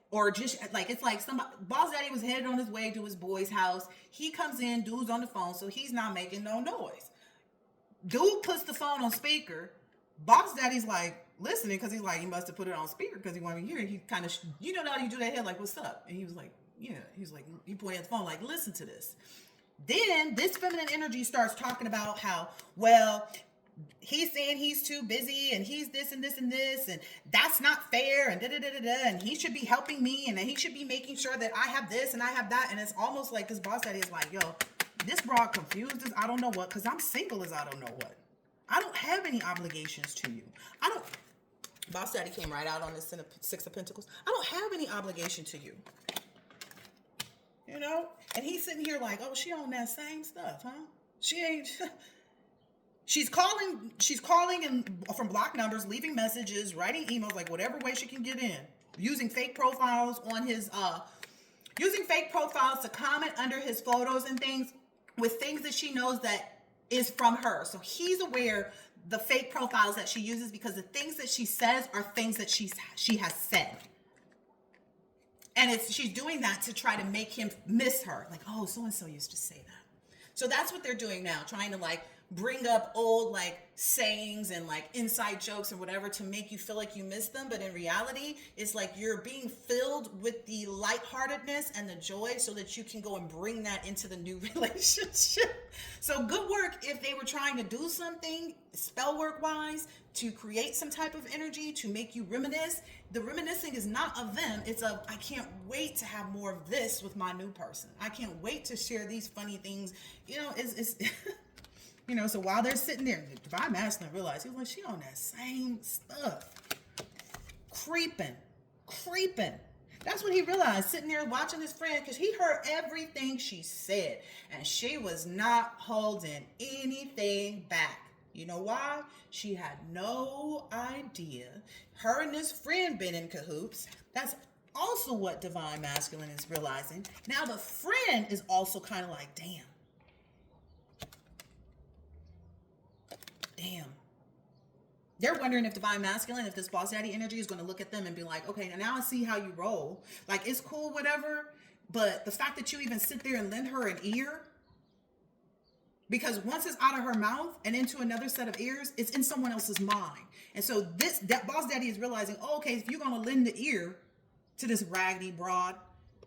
or just like, it's like Boss Daddy was headed on his way to his boy's house. He comes in, dude's on the phone, so he's not making no noise. Dude puts the phone on speaker. Boss Daddy's like listening, because he's like, he must have put it on speaker because he wanted to hear it. He kind of, how you do that head, like, what's up? And he was like, yeah. He was like, he pointed at the phone, like, listen to this. Then this feminine energy starts talking about how, well, he's saying he's too busy and he's this and this and this, and that's not fair, and and he should be helping me, and he should be making sure that I have this and I have that. And it's almost like this Boss Daddy is like, yo, this broad confused as I don't know what, because I'm single as I don't know what. I don't have any obligations to you. Boss Daddy came right out on this Six of Pentacles. I don't have any obligation to you. And he's sitting here like, oh, she on that same stuff, huh? She ain't. She's calling and from blocked numbers, leaving messages, writing emails, like whatever way she can get in, using fake profiles using fake profiles to comment under his photos and things with things that she knows that is from her. So he's aware the fake profiles that she uses, because the things that she says are things that she has said. And she's doing that to try to make him miss her. Like, oh, so-and-so used to say that. So that's what they're doing now, trying to like bring up old like sayings and like inside jokes and whatever to make you feel like you missed them. But in reality, it's like you're being filled with the lightheartedness and the joy so that you can go and bring that into the new relationship. So good work if they were trying to do something spell work wise to create some type of energy to make you reminisce. The reminiscing is not of them. It's of, I can't wait to have more of this with my new person. I can't wait to share these funny things. It's so while they're sitting there, the Divine Masculine realized, he was like, she on that same stuff. Creeping. That's what he realized, sitting there watching his friend, because he heard everything she said, and she was not holding anything back. You know why? She had no idea. Her and this friend been in cahoots. That's also what Divine Masculine is realizing. Now the friend is also kind of like, damn. They're wondering if Divine Masculine, if this Boss Daddy energy is going to look at them and be like, okay, now I see how you roll. Like, it's cool, whatever. But the fact that you even sit there and lend her an ear, because once it's out of her mouth and into another set of ears, it's in someone else's mind. And so that Boss Daddy is realizing, oh, okay, if you're going to lend the ear to this raggedy broad,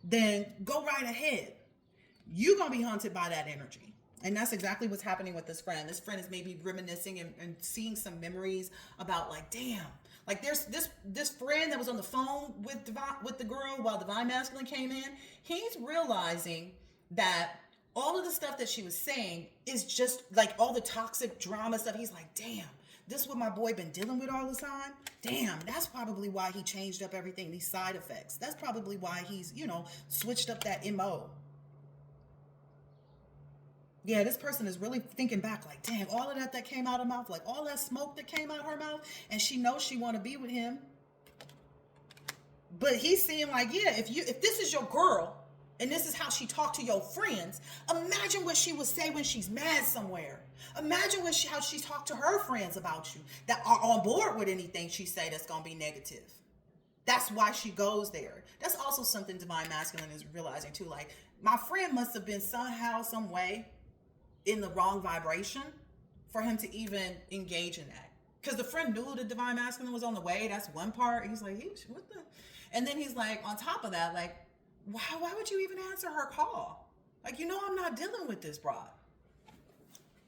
then go right ahead. You're going to be haunted by that energy. And that's exactly what's happening with this friend. This friend is maybe reminiscing and seeing some memories about like, damn, like there's this friend that was on the phone with the girl while Divine Masculine came in. He's realizing that all of the stuff that she was saying is just like all the toxic drama stuff. He's like, damn, this is what my boy been dealing with all the time. Damn, that's probably why he changed up everything, these side effects. That's probably why he's, switched up that MO. Yeah, this person is really thinking back like, damn, all of that came out of her mouth, like all that smoke that came out of her mouth, and she knows she want to be with him. But he's seeing like, yeah, if this is your girl and this is how she talked to your friends, imagine what she would say when she's mad somewhere. Imagine how she talked to her friends about you that are on board with anything she say that's going to be negative. That's why she goes there. That's also something Divine Masculine is realizing too. Like, my friend must have been somehow, some way in the wrong vibration for him to even engage in that. Because the friend knew the Divine Masculine was on the way. That's one part. He's like, what the? And then he's like, on top of that, like, why would you even answer her call? Like, you know, I'm not dealing with this broad.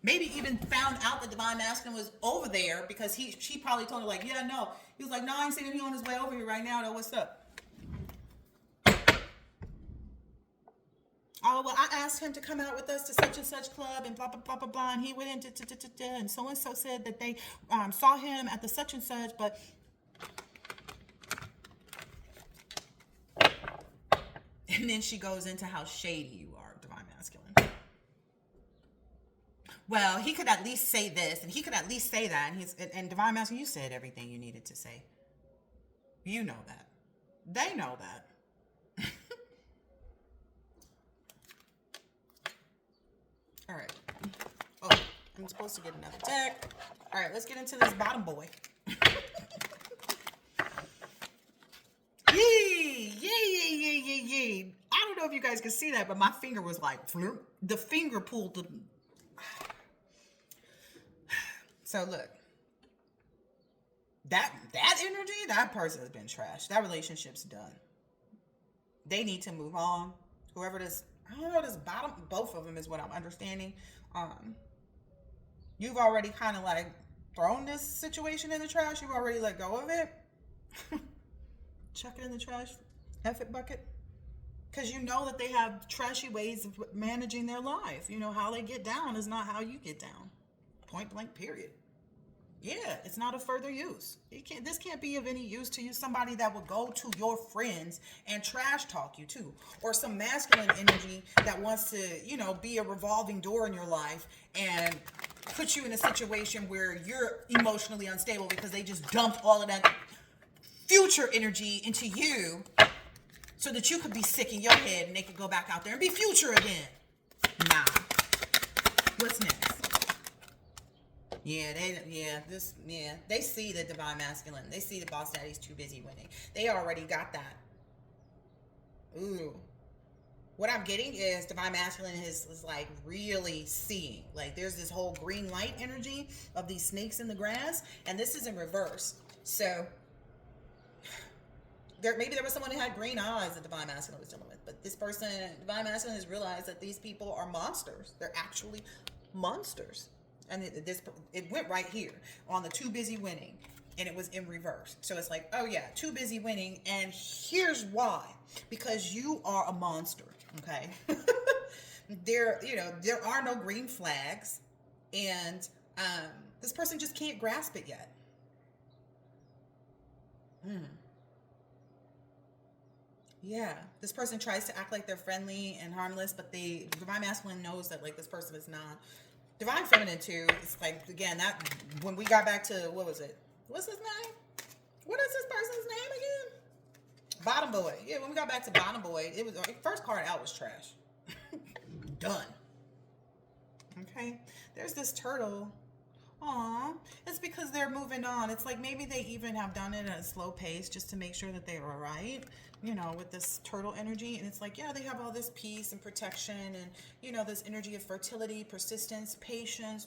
Maybe even found out that divine masculine was over there because she probably told her, like, yeah, no. He was like, no, I ain't seen him. He on his way over here right now, though. What's up? Oh, well, I asked him to come out with us to such and such club and blah, blah, blah, blah, blah. And he went into, and so said that they saw him at the such and such, but. And then she goes into how shady you are, divine masculine. Well, he could at least say this, and he could at least say that. And divine masculine, you said everything you needed to say. You know that. They know that. All right. Oh, I'm supposed to get another deck. All right, let's get into this bottom boy. Yay. I don't know if you guys can see that, but my finger was like, the finger pulled the... So look, that energy, that person has been trashed. That relationship's done. They need to move on. Whoever this, I don't know, this bottom, both of them is what I'm understanding. You've already kind of like thrown this situation in the trash. You've already let go of it. Chuck it in the trash, F it bucket. Because you know that they have trashy ways of managing their life. You know, how they get down is not how you get down. Point blank, period. Yeah, it's not of further use. This can't be of any use to you. Somebody that would go to your friends and trash talk you too. Or some masculine energy that wants to, you know, be a revolving door in your life and put you in a situation where you're emotionally unstable because they just dumped all of that future energy into you so that you could be sick in your head and they could go back out there and be future again. Nah. What's next? They see the divine masculine. They see the boss daddy's too busy winning. They already got that. Ooh. What I'm getting is divine masculine is like really seeing. Like there's this whole green light energy of these snakes in the grass, and this is in reverse. So maybe there was someone who had green eyes that divine masculine was dealing with, but this person, divine masculine, has realized that these people are monsters. They're actually monsters. And it went right here on the too busy winning, and it was in reverse. So it's like, oh yeah, too busy winning, and here's why: because you are a monster. Okay, there are no green flags, and this person just can't grasp it yet. Yeah, this person tries to act like they're friendly and harmless, but divine masculine knows that like this person is not. Divine feminine too. It's like, again, that when we got back to, what was it? What's his name? What is this person's name again? Bottom boy. Yeah, when we got back to bottom boy, it was first card out was trash. Done. Okay. There's this turtle. Aw, it's because they're moving on. It's like maybe they even have done it at a slow pace just to make sure that they are right, you know, with this turtle energy. And it's like, yeah, they have all this peace and protection and, you know, this energy of fertility, persistence, patience,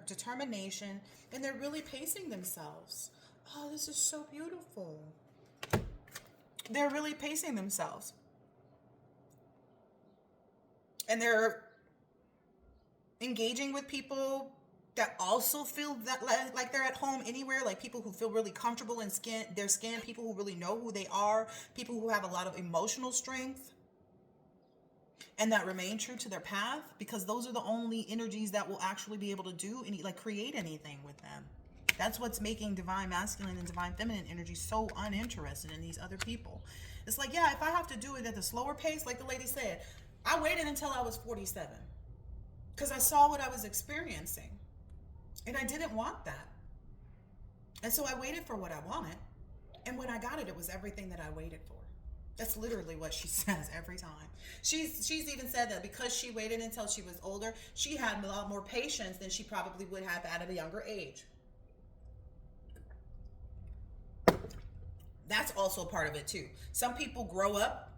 determination, and they're really pacing themselves. Oh, this is so beautiful. They're really pacing themselves. And they're engaging with people that also feel that like they're at home anywhere, like people who feel really comfortable in their skin, people who really know who they are, people who have a lot of emotional strength and that remain true to their path, because those are the only energies that will actually be able to do create anything with them. That's what's making divine masculine and divine feminine energy so uninterested in these other people. It's like, yeah, if I have to do it at the slower pace, like the lady said, I waited until I was 47 because I saw what I was experiencing. And I didn't want that. And so I waited for what I wanted. And when I got it, it was everything that I waited for. That's literally what she says every time. She's even said that because she waited until she was older, she had a lot more patience than she probably would have at a younger age. That's also part of it too. Some people grow up.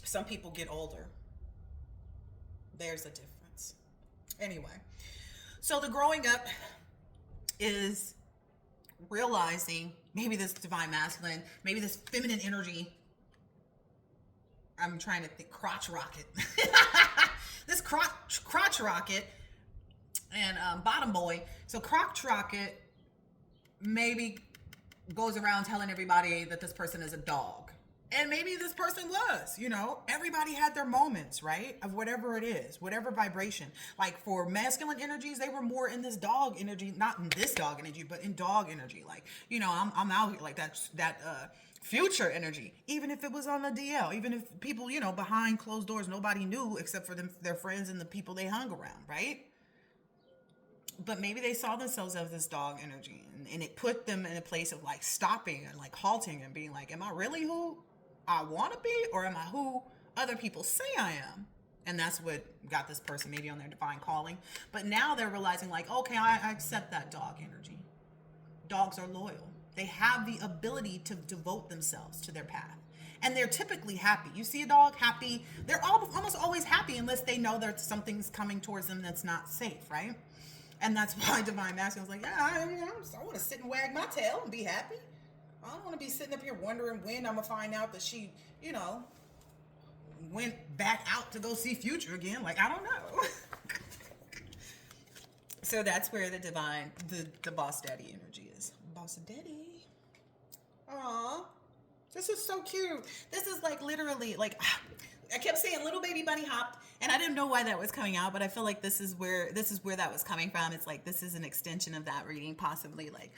Some people get older. There's a difference. Anyway. So the growing up is realizing maybe this divine masculine, maybe this feminine energy I'm trying to think, crotch rocket. This crotch rocket and bottom boy. So crotch rocket maybe goes around telling everybody that this person is a dog. And maybe this person was, everybody had their moments, right? Of whatever it is, whatever vibration. Like for masculine energies, they were more in this dog energy, not in this dog energy, but in dog energy. Like, I'm out here like that future energy. Even if it was on the DL, even if people, behind closed doors, nobody knew except for their friends and the people they hung around, right? But maybe they saw themselves as this dog energy, and it put them in a place of like stopping and like halting and being like, am I really who I want to be, or am I who other people say I am? And that's what got this person maybe on their divine calling. But now they're realizing like, okay, I accept that dog energy. Dogs are loyal. They have the ability to devote themselves to their path. And they're typically happy. You see a dog happy, they're almost always happy unless they know that something's coming towards them that's not safe, right? And that's why Divine Masculine was like, yeah, I want to sit and wag my tail and be happy. I don't want to be sitting up here wondering when I'm going to find out that she, went back out to go see Future again. Like, I don't know. So that's where the boss daddy energy is. Boss daddy. Aw. This is so cute. This is like literally like... I kept saying little baby bunny hopped, and I didn't know why that was coming out, but I feel like this is where that was coming from. It's like this is an extension of that reading, possibly. Like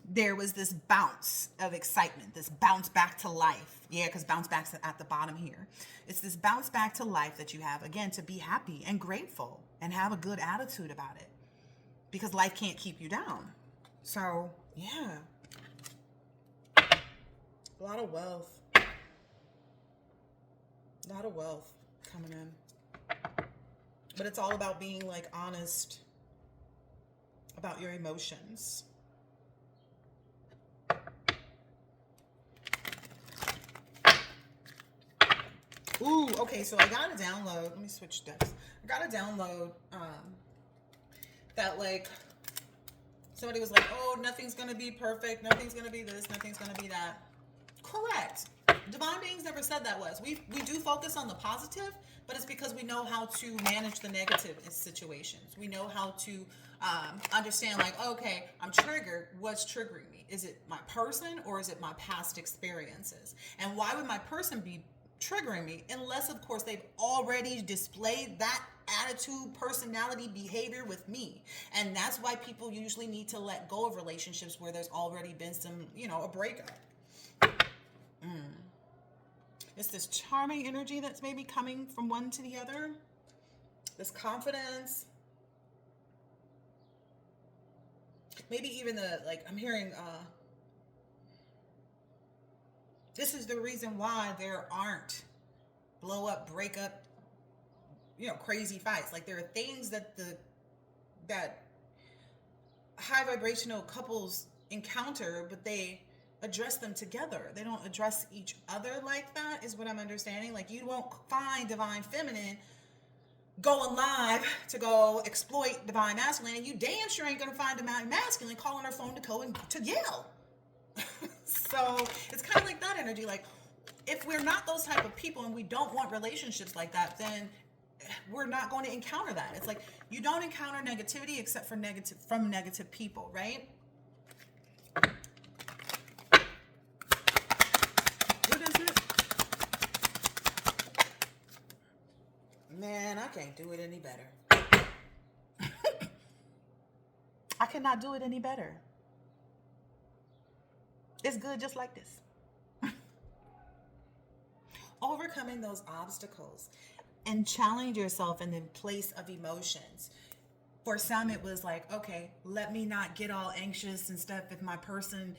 there was this bounce of excitement, this bounce back to life. Yeah, because bounce back's at the bottom here. It's this bounce back to life that you have, again, to be happy and grateful and have a good attitude about it, because life can't keep you down. So yeah, a lot of wealth. A lot of wealth coming in. But it's all about being like honest about your emotions. Ooh, okay, so I got to download. Let me switch decks. I got to download that like somebody was like, oh, nothing's going to be perfect. Nothing's going to be this. Nothing's going to be that. Correct. Divine beings never said that was. We do focus on the positive, but it's because we know how to manage the negative situations. We know how to understand like, okay, I'm triggered. What's triggering me? Is it my person or is it my past experiences? And why would my person be triggering me unless, of course, they've already displayed that attitude, personality, behavior with me? And that's why people usually need to let go of relationships where there's already been some, a breakup. It's this charming energy that's maybe coming from one to the other. This confidence. Maybe even I'm hearing, this is the reason why there aren't blow up, break up, crazy fights. Like there are things that that high vibrational couples encounter, but they address them together. They don't address each other like that, is what I'm understanding. Like you won't find Divine Feminine going live to go exploit Divine Masculine, and you damn sure ain't gonna find Divine Masculine calling her phone to go and to yell. So it's kind of like that energy. Like if we're not those type of people and we don't want relationships like that, then we're not going to encounter that. It's like you don't encounter negativity except for negative people, right? Man, I can't do it any better. I cannot do it any better. It's good just like this. Overcoming those obstacles and challenge yourself in the place of emotions. For some, it was like, okay, let me not get all anxious and stuff if my person,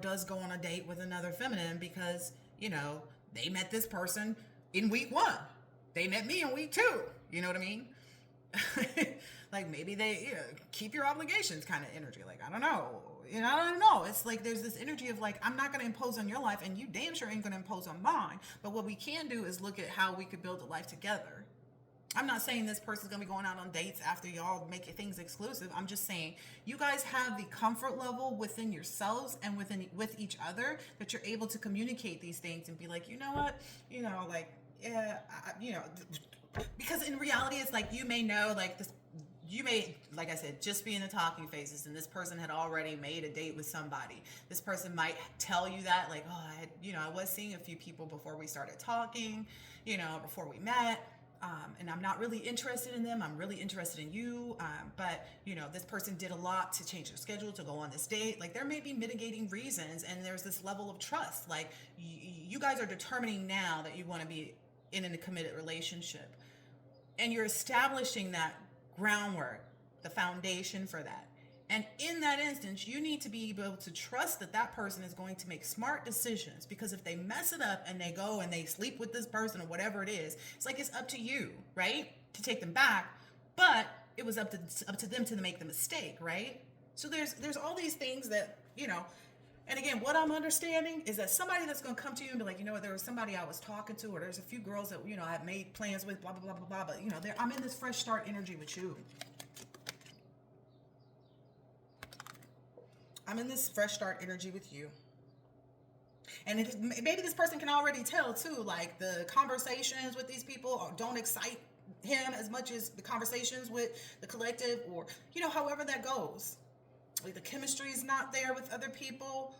does go on a date with another feminine because, they met this person in week 1. They met me in week 2. You know what I mean? Like maybe they keep your obligations kind of energy. Like, I don't know. I don't know. It's like there's this energy of like, I'm not going to impose on your life and you damn sure ain't going to impose on mine. But what we can do is look at how we could build a life together. I'm not saying this person's going to be going out on dates after y'all make things exclusive. I'm just saying you guys have the comfort level within yourselves and with each other that you're able to communicate these things and be like, you know what? yeah, you know, because in reality, it's like you may know, like this, you may, like I said, just be in the talking phases, and this person had already made a date with somebody. This person might tell you that, like, oh, I had, you know, I was seeing a few people before we started talking, you know, before we met. And I'm not really interested in them. I'm really interested in you. But, you know, this person did a lot to change their schedule to go on this date. Like, there may be mitigating reasons, and there's this level of trust. Like, you guys are determining now that you want to be in a committed relationship. And you're establishing that groundwork, the foundation for that. And in that instance, you need to be able to trust that that person is going to make smart decisions, because if they mess it up and they go and they sleep with this person or whatever it is, it's like it's up to you, right? To take them back, but it was up to them to make the mistake, right? So there's all these things that, you know, and again, what I'm understanding is that somebody that's going to come to you and be like, you know what, there was somebody I was talking to, or there's a few girls that, you know, I've made plans with, blah, blah, blah, blah, blah. But, you know, I'm in this fresh start energy with you. I'm in this fresh start energy with you. And maybe this person can already tell too, like the conversations with these people don't excite him as much as the conversations with the collective, or, you know, however that goes. Like the chemistry is not there with other people.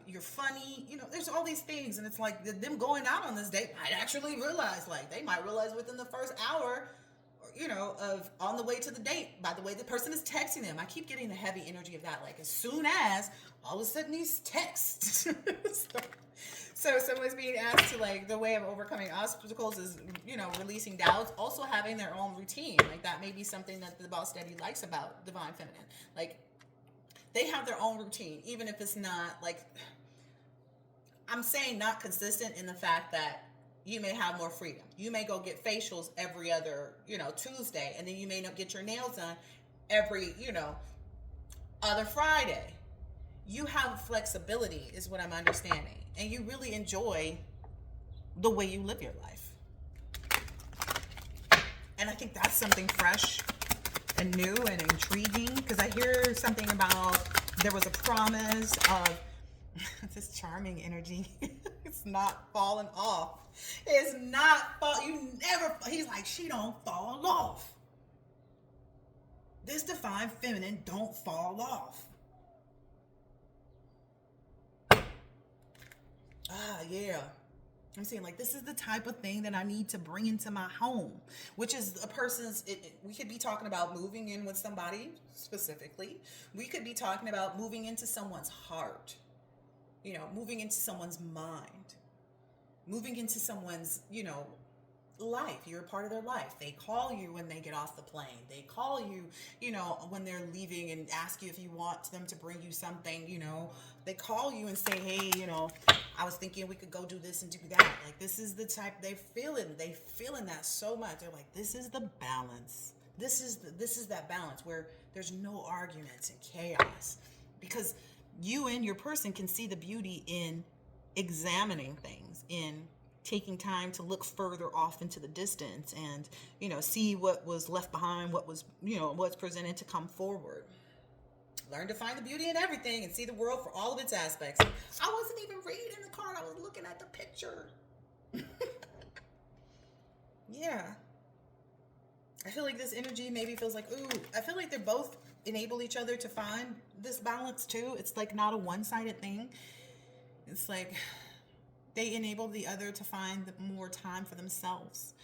You're funny, you know, there's all these things. And it's like them going out on this date might actually realize, like they might realize within the first hour, you know, of on the way to the date, by the way the person is texting them. I keep getting the heavy energy of that. Like as soon as all of a sudden these texts. So someone's being asked to, like, the way of overcoming obstacles is, you know, releasing doubts, also having their own routine. Like that may be something that the Boss Daddy likes about Divine Feminine. Like they have their own routine, even if it's not, like, I'm saying not consistent in the fact that you may have more freedom. You may go get facials every other, you know, Tuesday, and then you may not get your nails done every, you know, other Friday. You have flexibility is what I'm understanding, and you really enjoy the way you live your life. And I think that's something fresh and new and intriguing, because I hear something about there was a promise of this charming energy. It's not falling off. It's not he's like, she don't fall off. This Divine Feminine don't fall off. Yeah. I'm saying, like, this is the type of thing that I need to bring into my home, which is a person's, we could be talking about moving in with somebody specifically. We could be talking about moving into someone's heart, you know, moving into someone's mind, moving into someone's, you know, life. You're a part of their life. They call you when they get off the plane. They call you, you know, when they're leaving and ask you if you want them to bring you something, you know. They call you and say, hey, you know, I was thinking we could go do this and do that. Like, this is the type they feeling that so much. They're like, this is the balance. This is that balance where there's no arguments and chaos, because you and your person can see the beauty in examining things, in taking time to look further off into the distance and, you know, see what was left behind, what was, you know, what's presented to come forward. Learn to find the beauty in everything and see the world for all of its aspects. I wasn't even reading the card. I was looking at the picture. Yeah. I feel like this energy maybe feels like, ooh, I feel like they both enable each other to find this balance too. It's like not a one-sided thing. It's like they enable the other to find more time for themselves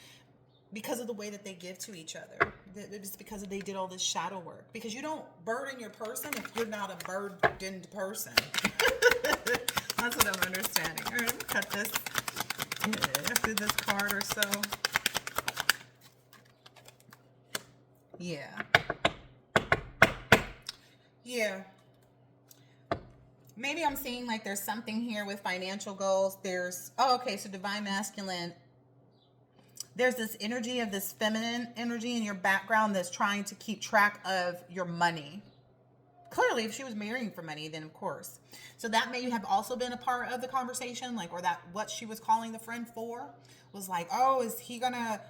because of the way that they give to each other. It's because they did all this shadow work. Because you don't burden your person if you're not a burdened person. That's what I'm understanding. All right, let me cut this after this card or so. Yeah. Yeah. Maybe I'm seeing like there's something here with financial goals. Okay, so Divine Masculine. There's this energy of this feminine energy in your background that's trying to keep track of your money. Clearly, if she was marrying for money, then of course. So that may have also been a part of the conversation, like, or that what she was calling the friend for was like, oh, is he gonna,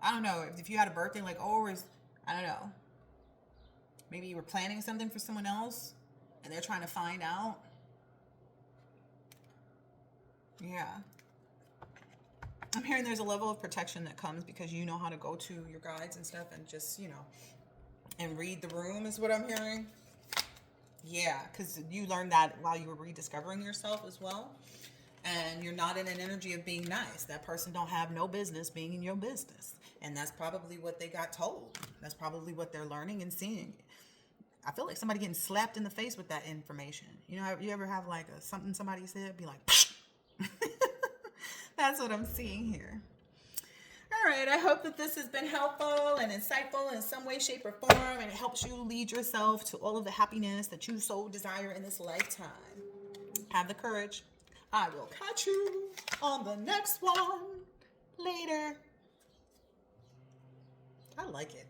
I don't know, if you had a birthday, like, oh, I don't know. Maybe you were planning something for someone else and they're trying to find out. Yeah. I'm hearing there's a level of protection that comes because you know how to go to your guides and stuff and just, you know, and read the room is what I'm hearing. Yeah, because you learned that while you were rediscovering yourself as well. And you're not in an energy of being nice. That person don't have no business being in your business. And that's probably what they got told. That's probably what they're learning and seeing. I feel like somebody getting slapped in the face with that information. You know, you ever have like something somebody said, be like, psh. That's what I'm seeing here. All right, I hope that this has been helpful and insightful in some way, shape, or form, and it helps you lead yourself to all of the happiness that you so desire in this lifetime. Have the courage. I will catch you on the next one. Later. I like it.